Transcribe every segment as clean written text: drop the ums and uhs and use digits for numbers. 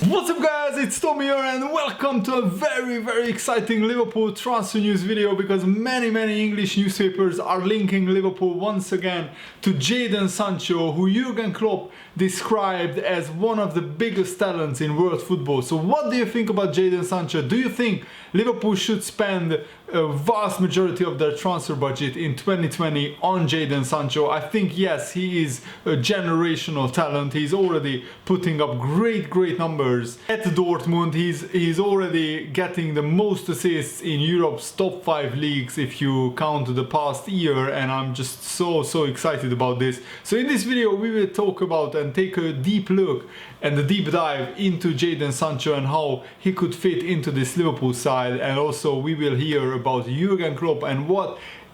What's up guys, it's Tommy here and welcome to a very exciting Liverpool transfer news video, because many English newspapers are linking Liverpool once again to Jadon Sancho, who Jurgen Klopp described as one of the biggest talents in world football. So what do you think about Jadon Sancho? Do you think Liverpool should spend a vast majority of their transfer budget in 2020 on Jadon Sancho? I think yes, he is a generational talent. He's already putting up great numbers at Dortmund. He's already getting the most assists in Europe's top 5 leagues if you count the past year, and I'm just so excited about this. So in this video we will talk about and take a deep look and a deep dive into Jadon Sancho and how he could fit into this Liverpool side, and also we will hear about Jurgen Klopp and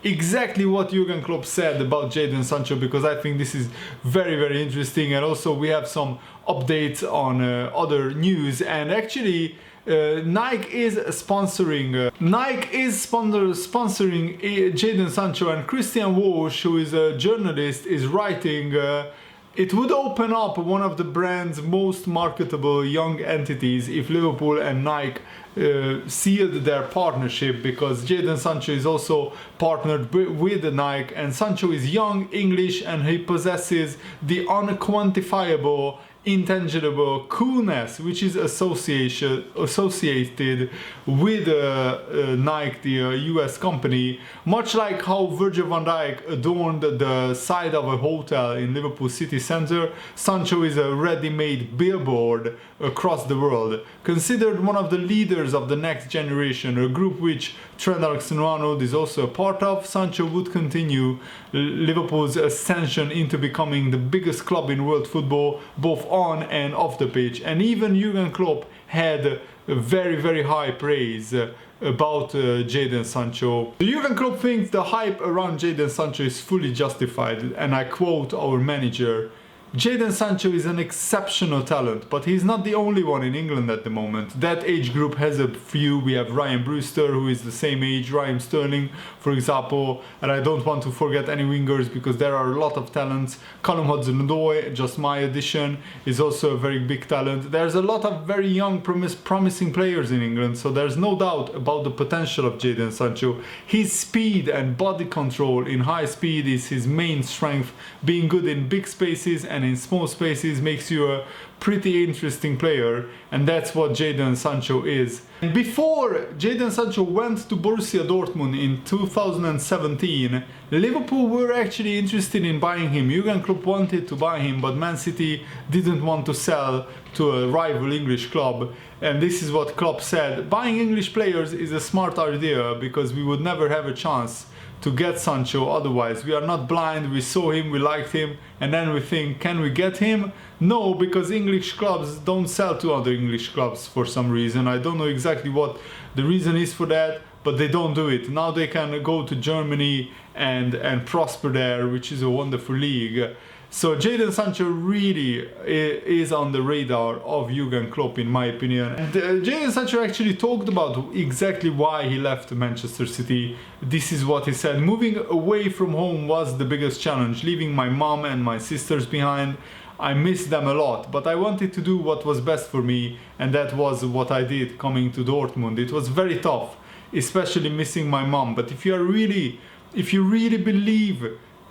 exactly what Jurgen Klopp said about Jadon Sancho, because I think this is very interesting. And also we have some updates on other news, and actually Nike is sponsoring Jadon Sancho, and Christian Walsh, who is a journalist, is writing it would open up one of the brand's most marketable young entities if Liverpool and Nike sealed their partnership, because Jadon Sancho is also partnered with Nike, and Sancho is young, English, and he possesses the unquantifiable, intangible coolness which is associated with Nike, the US company. Much like how Virgil van Dijk adorned the side of a hotel in Liverpool city centre, Sancho is a ready-made billboard across the world. Considered one of the leaders of the next generation, a group which Trent Alexander-Arnold is also a part of, Sancho would continue Liverpool's ascension into becoming the biggest club in world football, both on and off the pitch. And even Jurgen Klopp had very high praise about Jadon Sancho. Jurgen Klopp thinks the hype around Jadon Sancho is fully justified, and I quote our manager: "Jadon Sancho is an exceptional talent, but he's not the only one in England at the moment. That age group has a few. We have Ryan Brewster, who is the same age, Raheem Sterling, for example, and I don't want to forget any wingers because there are a lot of talents. Callum Hudson-Odoi, just my addition, is also a very big talent. There's a lot of very young, promising players in England, so there's no doubt about the potential of Jadon Sancho. His speed and body control in high speed is his main strength. Being good in big spaces and in small spaces makes you a pretty interesting player, and that's what Jadon Sancho is." And before Jadon Sancho went to Borussia Dortmund in 2017, Liverpool were actually interested in buying him. Jurgen Klopp wanted to buy him, but Man City didn't want to sell to a rival English club. And this is what Klopp said: "Buying English players is a smart idea because we would never have a chance to get Sancho otherwise. We are not blind, we saw him, we liked him, and then we think, can we get him? No, because English clubs don't sell to other English clubs for some reason. I don't know exactly what the reason is for that, but they don't do it. Now they can go to Germany and prosper there, which is a wonderful league." So Jadon Sancho really is on the radar of Jurgen Klopp, in my opinion. And Jadon Sancho actually talked about exactly why he left Manchester City. This is what he said: "Moving away from home was the biggest challenge, leaving my mom and my sisters behind. I miss them a lot, but I wanted to do what was best for me, and that was what I did coming to Dortmund. It was very tough, especially missing my mom, but if you really believe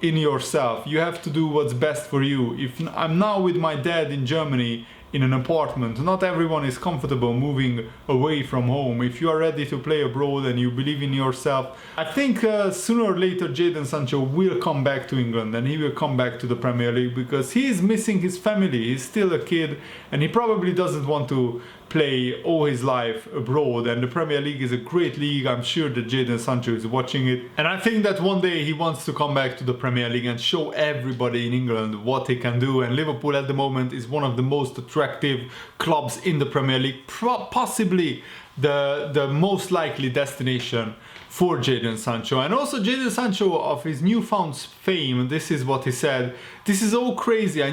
in yourself, you have to do what's best for you. If I'm now with my dad in Germany in an apartment, not everyone is comfortable moving away from home. If you are ready to play abroad and you believe in yourself, I think sooner or later Jadon Sancho will come back to England, and he will come back to the Premier League, because he is missing his family. He's still a kid and he probably doesn't want to play all his life abroad, and the Premier League is a great league. I'm sure that Jadon Sancho is watching it, and I think that one day he wants to come back to the Premier League and show everybody in England what he can do. And Liverpool at the moment is one of the most attractive clubs in the Premier League, possibly the most likely destination for Jadon Sancho. And also Jadon Sancho, of his newfound fame, this is what he said: "This is all crazy. I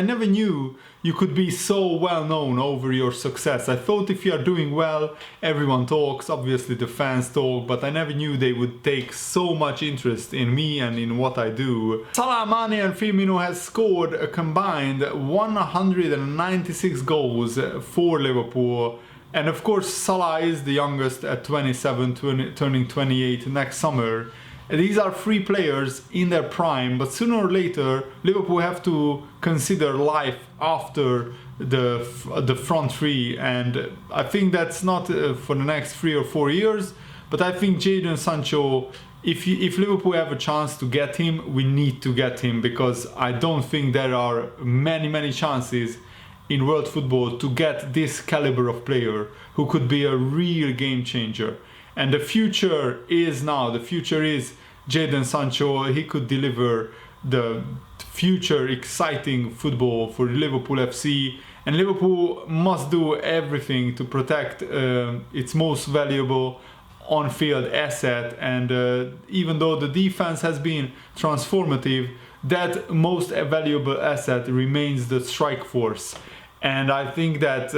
never knew you could be so well known over your success. I thought if you are doing well, everyone talks, obviously the fans talk, but I never knew they would take so much interest in me and in what I do." Salah, Mane and Firmino has scored a combined 196 goals for Liverpool. And of course, Salah is the youngest at 27, turning 28 next summer. These are three players in their prime, but sooner or later, Liverpool have to consider life after the front three. And I think that's not for the next 3 or 4 years. But I think Jadon Sancho, if Liverpool have a chance to get him, we need to get him, because I don't think there are many chances in world football to get this caliber of player who could be a real game changer. And the future is now. The future is Jadon Sancho. He could deliver the future exciting football for Liverpool FC. And Liverpool must do everything to protect its most valuable on-field asset. And even though the defense has been transformative, that most valuable asset remains the strike force. And I think that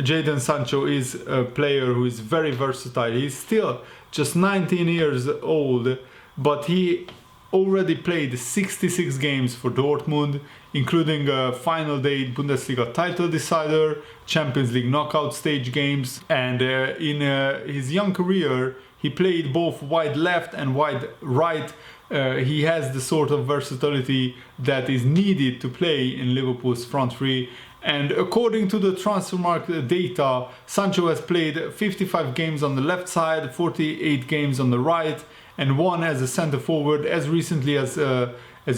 Jadon Sancho is a player who is very versatile. He's still just 19 years old, but he already played 66 games for Dortmund, including a final day Bundesliga title decider, Champions League knockout stage games. And in his young career, he played both wide left and wide right. He has the sort of versatility that is needed to play in Liverpool's front three. And according to the Transfermarkt data, Sancho has played 55 games on the left side, 48 games on the right, and one as a centre forward. As recently as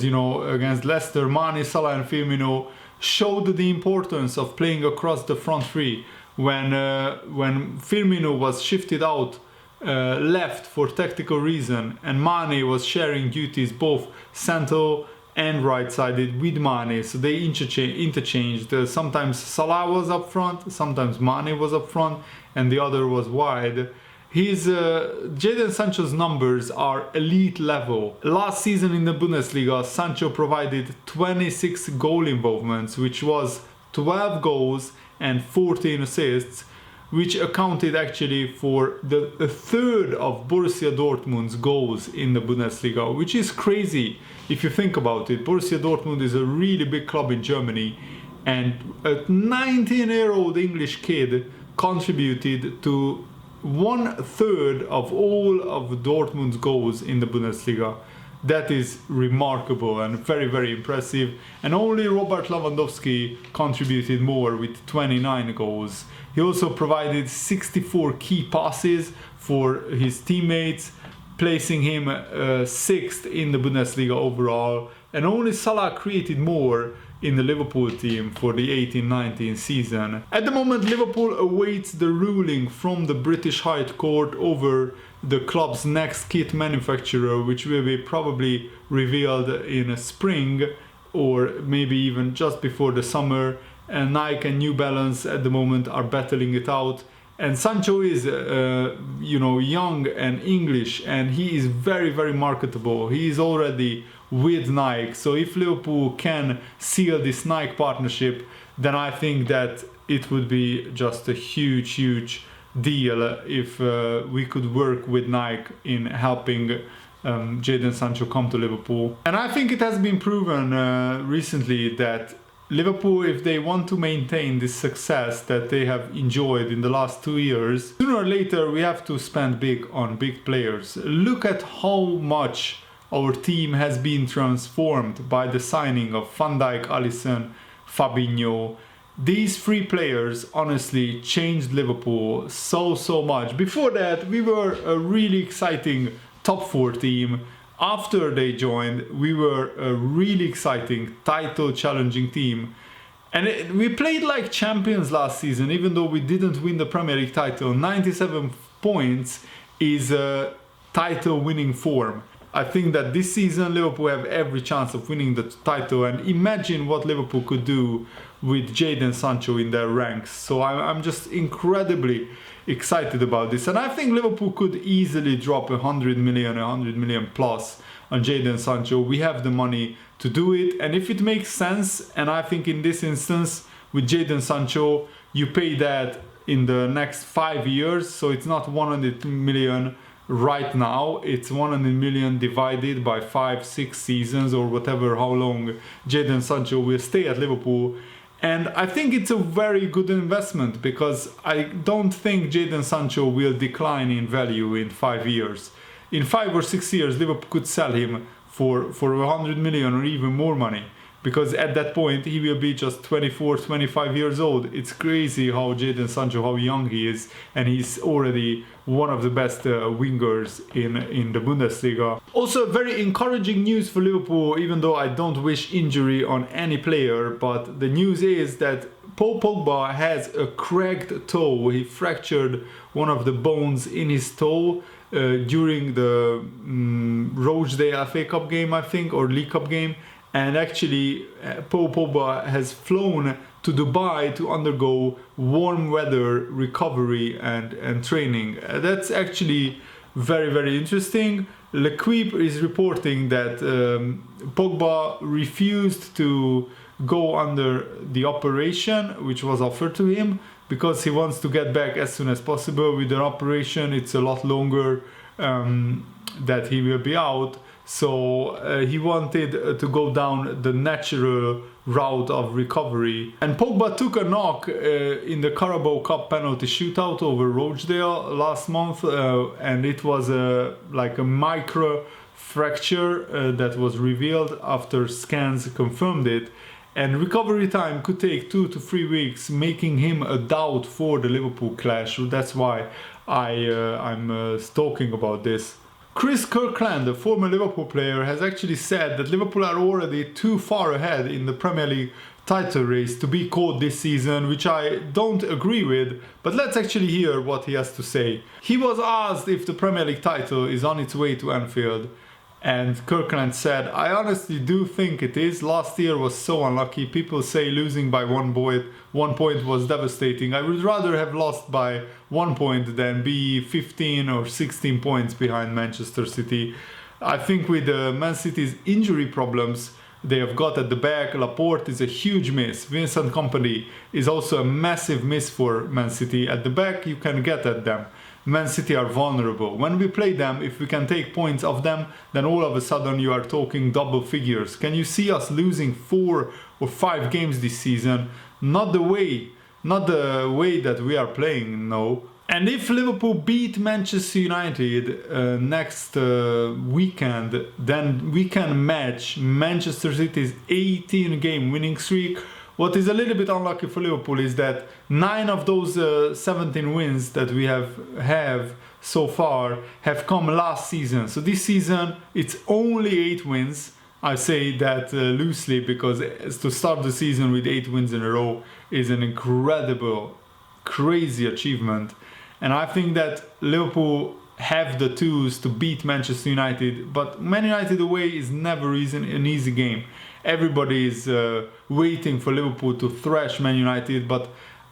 you know, against Leicester, Mane, Salah and Firmino showed the importance of playing across the front three. When Firmino was shifted out left for tactical reason, and Mane was sharing duties both central and right-sided with Mane, so they interchanged. Sometimes Salah was up front, sometimes Mane was up front, and the other was wide. Jadon Sancho's numbers are elite level. Last season in the Bundesliga, Sancho provided 26 goal involvements, which was 12 goals and 14 assists, which accounted actually for a third of Borussia Dortmund's goals in the Bundesliga, which is crazy if you think about it. Borussia Dortmund is a really big club in Germany, and a 19-year-old English kid contributed to 1/3 of all of Dortmund's goals in the Bundesliga. That is remarkable and very impressive. And only Robert Lewandowski contributed more with 29 goals. He also provided 64 key passes for his teammates, placing him 6th in the Bundesliga overall. And only Salah created more in the Liverpool team for the 18-19 season. At the moment, Liverpool awaits the ruling from the British High Court over the club's next kit manufacturer, which will be probably revealed in spring or maybe even just before the summer. And Nike and New Balance at the moment are battling it out. And Sancho is, young and English, and he is very marketable. He is already with Nike. So if Liverpool can seal this Nike partnership, then I think that it would be just a huge deal if we could work with Nike in helping Jadon Sancho come to Liverpool. And I think it has been proven recently that Liverpool, if they want to maintain this success that they have enjoyed in the last 2 years, sooner or later we have to spend big on big players. Look at how much our team has been transformed by the signing of Van Dijk, Alisson, Fabinho. These three players honestly changed Liverpool so much. Before that, we were a really exciting top 4 team. After they joined, we were a really exciting title challenging team. And we played like champions last season, even though we didn't win the Premier League title. 97 points is a title winning form. I think that this season Liverpool have every chance of winning the title, and imagine what Liverpool could do with Jadon Sancho in their ranks. So I'm just incredibly excited about this, and I think Liverpool could easily drop 100 million plus on Jadon Sancho. We have the money to do it, and if it makes sense, and I think in this instance with Jadon Sancho you pay that in the next 5 years, so it's not 100 million right now, it's 100 million divided by 5-6 seasons or whatever, how long Jadon Sancho will stay at Liverpool. And I think it's a very good investment, because I don't think Jadon Sancho will decline in value in 5 years. In 5 or 6 years Liverpool could sell him for 100 million or even more money, because at that point he will be just 24-25 years old. It's crazy how Jadon Sancho, how young he is, and he's already one of the best wingers in the Bundesliga. Also very encouraging news for Liverpool, even though I don't wish injury on any player, but the news is that Paul Pogba has a cracked toe. He fractured one of the bones in his toe during the Rochdale FA Cup game, I think, or League Cup game. And actually, Paul Pogba has flown to Dubai to undergo warm weather recovery and training. That's actually very, very interesting. L'Equipe is reporting that Pogba refused to go under the operation which was offered to him, because he wants to get back as soon as possible. With an operation, it's a lot longer that he will be out. So he wanted to go down the natural route of recovery. And Pogba took a knock in the Carabao Cup penalty shootout over Rochdale last month, and it was like a micro fracture that was revealed after scans confirmed it. And recovery time could take 2 to 3 weeks, making him a doubt for the Liverpool clash. That's why I'm talking about this. Chris Kirkland, a former Liverpool player, has actually said that Liverpool are already too far ahead in the Premier League title race to be caught this season, which I don't agree with, but let's actually hear what he has to say. He was asked if the Premier League title is on its way to Anfield, and Kirkland said, "I honestly do think it is. Last year was so unlucky. People say losing by 1 point was devastating. I would rather have lost by 1 point than be 15 or 16 points behind Manchester City." I think with Man City's injury problems they have got at the back, Laporte is a huge miss. Vincent Kompany is also a massive miss for Man City. At the back you can get at them. Man City are vulnerable. When we play them, if we can take points off them, then all of a sudden you are talking double figures. Can you see us losing 4 or 5 games this season? Not the way that we are playing, no. And if Liverpool beat Manchester United next weekend, then we can match Manchester City's 18-game winning streak. What is a little bit unlucky for Liverpool is that 9 of those 17 wins that we have so far have come last season. So this season it's only 8 wins. I say that loosely, because to start the season with 8 wins in a row is an incredible, crazy achievement. And I think that Liverpool have the tools to beat Manchester United, but Man United away is never an easy game. Everybody is waiting for Liverpool to thrash Man United, but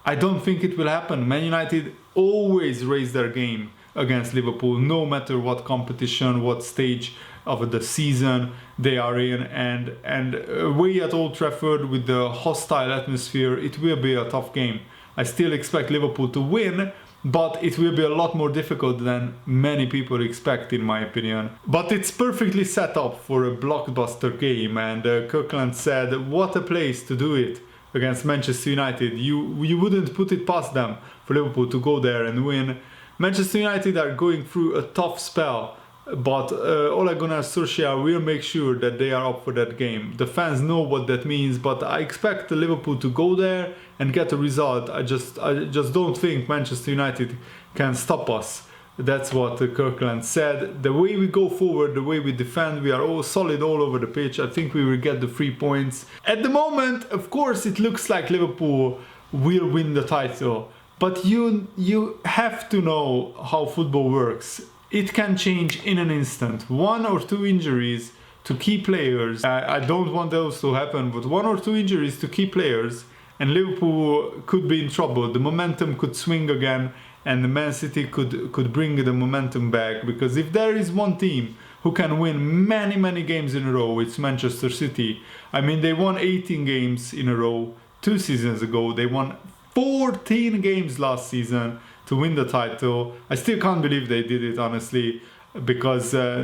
I don't think it will happen. Man United always raise their game against Liverpool, no matter what competition, what stage of the season they are in, and away at Old Trafford with the hostile atmosphere, it will be a tough game. I still expect Liverpool to win, but it will be a lot more difficult than many people expect, in my opinion. But it's perfectly set up for a blockbuster game, and Kirkland said, what a place to do it against Manchester United. You wouldn't put it past them for Liverpool to go there and win. Manchester United are going through a tough spell, but Ole Gunnar Solskjaer will make sure that they are up for that game. The fans know what that means, but I expect Liverpool to go there and get a result. I just don't think Manchester United can stop us. That's what Kirkland said. The way we go forward, the way we defend, we are all solid all over the pitch. I think we will get the 3 points. At the moment, of course, it looks like Liverpool will win the title, but you have to know how football works. it can change in an instant. 1 or 2 injuries to key players, I don't want those to happen, but 1 or 2 injuries to key players and Liverpool could be in trouble. The momentum could swing again and the Man City could bring the momentum back, because if there is one team who can win many games in a row, it's Manchester City. I mean, they won 18 games in a row 2 seasons ago. They won 14 games last season to win the title. I still can't believe they did it, honestly, because I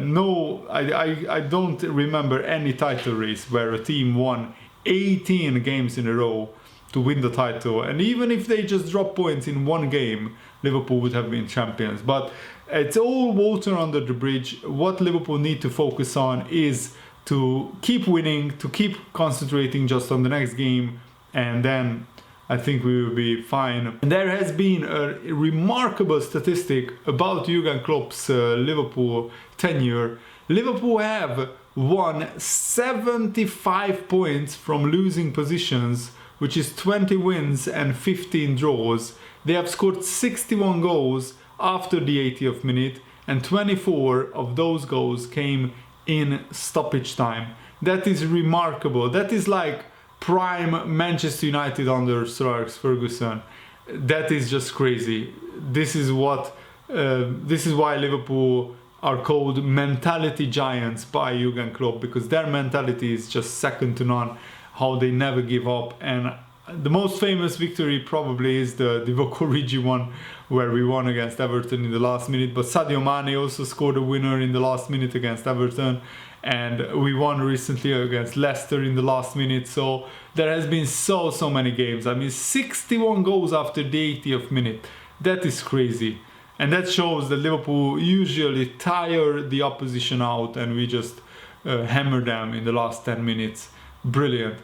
don't remember any title race where a team won 18 games in a row to win the title. And even if they just drop points in one game, Liverpool would have been champions. But it's all water under the bridge. What Liverpool need to focus on is to keep winning, to keep concentrating just on the next game, and then I think we will be fine. And there has been a remarkable statistic about Jurgen Klopp's Liverpool tenure. Liverpool have won 75 points from losing positions, which is 20 wins and 15 draws. They have scored 61 goals after the 80th minute, and 24 of those goals came in stoppage time. That is remarkable. That is like prime Manchester United under Sir Alex Ferguson. That is just crazy. This is why Liverpool are called mentality giants by Jurgen Klopp, because their mentality is just second to none. How they never give up. And the most famous victory probably is the Divock Origi one, where we won against Everton in the last minute. But Sadio Mane also scored a winner in the last minute against Everton, and we won recently against Leicester in the last minute. So there has been so many games. I mean, 61 goals after the 80th minute. That is crazy. And that shows that Liverpool usually tire the opposition out, and we just hammer them in the last 10 minutes. Brilliant.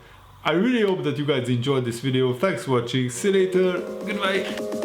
I really hope that you guys enjoyed this video. Thanks for watching. See you later. Goodbye.